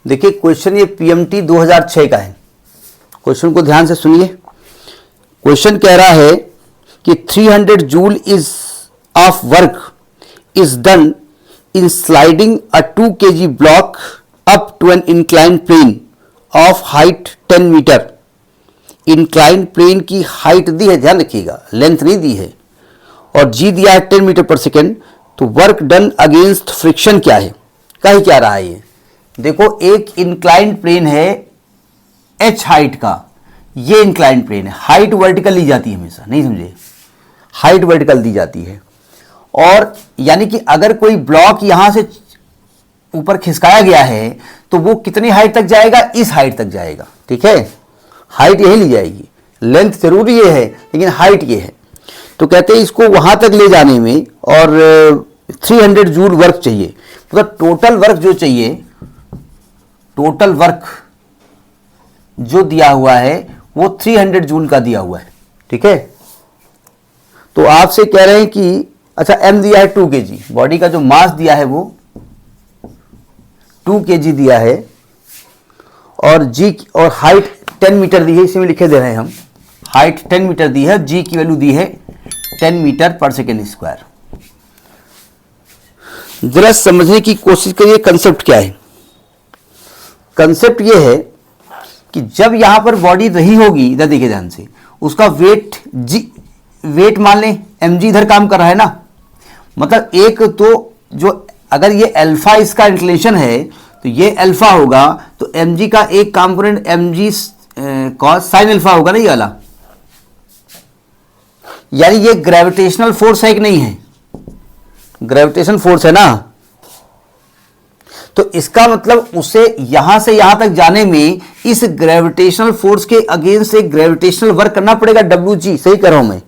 देखिए क्वेश्चन ये पीएमटी 2006 का है। क्वेश्चन को ध्यान से सुनिए। क्वेश्चन कह रहा है कि 300 joule is of work is done in sliding a 2 kg block up to an incline plane of height 10 metre. Incline plane की हाइट दी है, ध्यान रखिएगा, लेंथ नहीं दी है, और जी दिया है 10 मीटर पर सेकेंड। तो वर्क डन अगेंस्ट फ्रिक्शन क्या है, कही क्या रहा है ये। देखो एक इंक्लाइन प्लेन है h हाइट का, ये इंक्लाइन प्लेन है, हाइट वर्टिकल ली जाती है हमेशा, नहीं समझे, हाइट वर्टिकल दी जाती है। और यानी कि अगर कोई ब्लॉक यहां से ऊपर खिसकाया गया है तो वो कितनी हाइट तक जाएगा, इस हाइट तक जाएगा, ठीक है, हाइट यही ली जाएगी। लेंथ जरूरी ये है लेकिन हाइट ये है। तो कहते हैं इसको वहां तक ले जाने में और 300 जूल वर्क चाहिए। मतलब टोटल वर्क जो चाहिए, टोटल वर्क जो दिया हुआ है वो 300 जूल का दिया हुआ है, ठीक है। तो आपसे कह रहे हैं कि अच्छा m दिया है 2 kg, बॉडी का जो मास दिया है वो 2 kg दिया है, और g और हाइट 10 मीटर दी है, इसी में लिखे दे रहे हैं हम, हाइट 10 मीटर दी है, g की वैल्यू दी है 10 मीटर पर सेकेंड स्क्वायर। जरा समझने की कोशिश करिए कंसेप्ट क्या है। कंसेप्ट ये है कि जब यहां पर बॉडी रही होगी, इधर देखिए ध्यान से, उसका वेट वेट मान लें mg इधर काम कर रहा है ना, मतलब एक तो जो अगर ये अल्फा इसका इंक्लिनेशन है तो ये अल्फा होगा, तो mg का एक component mg cos sine alpha होगा ना ये वाला। यानी ये ग्रेविटेशनल फोर्स है कि नहीं है, ग्रेविटेशन फोर्स है ना। तो इसका मतलब उसे यहां से यहां तक जाने में इस ग्रेविटेशनल फोर्स के अगेंस्ट एक ग्रेविटेशनल वर्क करना पड़ेगा, WG, सही कर रहा हूं मैं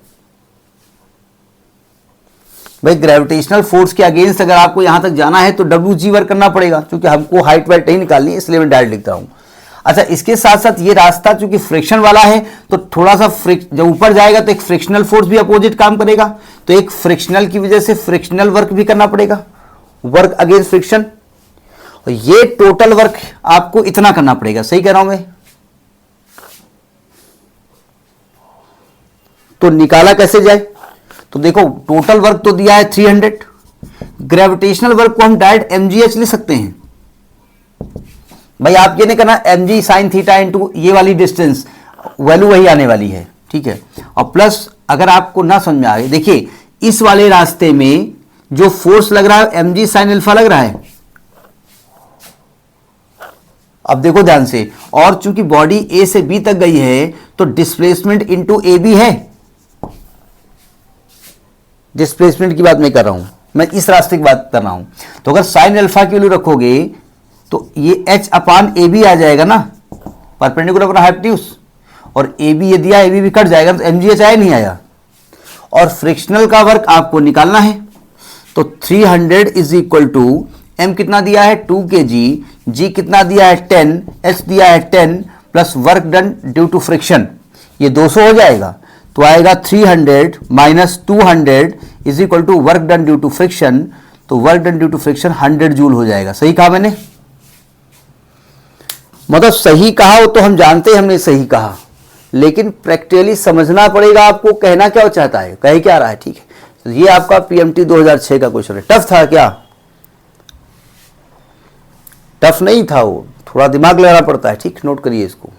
भाई। ग्रेविटेशनल फोर्स के अगेंस्ट अगर आपको यहां तक जाना है तो WG वर्क करना पड़ेगा, क्योंकि हमको हाइट वाइट नहीं निकालनी है, इसलिए मैं डायरेक्ट लिखता हूं। अच्छा, इसके साथ साथ ये रास्ता चूंकि फ्रिक्शन वाला है तो थोड़ा सा जब ऊपर जाएगा तो एक फ्रिक्शनल फोर्स भी अपोजिट काम करेगा, तो एक फ्रिक्शनल की वजह से फ्रिक्शनल वर्क भी करना पड़ेगा, वर्क अगेंस्ट फ्रिक्शन। और ये टोटल वर्क आपको इतना करना पड़ेगा, सही कह रहा हूं मैं। तो निकाला कैसे जाए, तो देखो टोटल वर्क तो दिया है 300, ग्रेविटेशनल वर्क को हम डायरेक्ट mgh लिख सकते हैं भाई। आप ये नहीं करना mg साइन थीटा इंटू ये वाली डिस्टेंस, वैल्यू वही आने वाली है, ठीक है। और प्लस अगर आपको ना समझ में आ गई, देखिए इस वाले रास्ते में जो फोर्स लग रहा है mg साइन अल्फा लग रहा है। अब देखो ध्यान से, और चूंकि बॉडी a से b तक गई है तो डिस्प्लेसमेंट इंटू ab है। डिस्प्लेसमेंट की बात नहीं कर रहा हूं मैं, इस रास्ते की बात कर रहा हूं। तो अगर साइन अल्फा की वैल्यू रखोगे तो ये h अपान ए बी आ जाएगा ना, परपेंडिकुलर हाइपोटेन्यूज, और ए बी ये दिया, ए बी भी कट जाएगा तो mgh आया नहीं आया। और फ्रिक्शनल का वर्क आपको निकालना है, तो 300 इज इक्वल टू m कितना दिया है 2 kg, g कितना दिया है 10, h दिया है 10 plus work done due to friction, ये 200 हो जाएगा। तो आएगा 300 minus 200 is equal to work done due to friction, तो work done due to friction 100 joule हो जाएगा। सही कहा मैंने, मतलब सही कहा हो तो हम जानते हैं हमने सही कहा, लेकिन प्रैक्टिकली समझना पड़ेगा आपको कहना क्या चाहता है, कह क्या रहा है, ठीक है। तो ये आपका पीएमटी 2006 का क्वेश्चन है। टफ था क्या, टफ नहीं था वो, थोड़ा दिमाग लगाना पड़ता है, ठीक, नोट करिए इसको।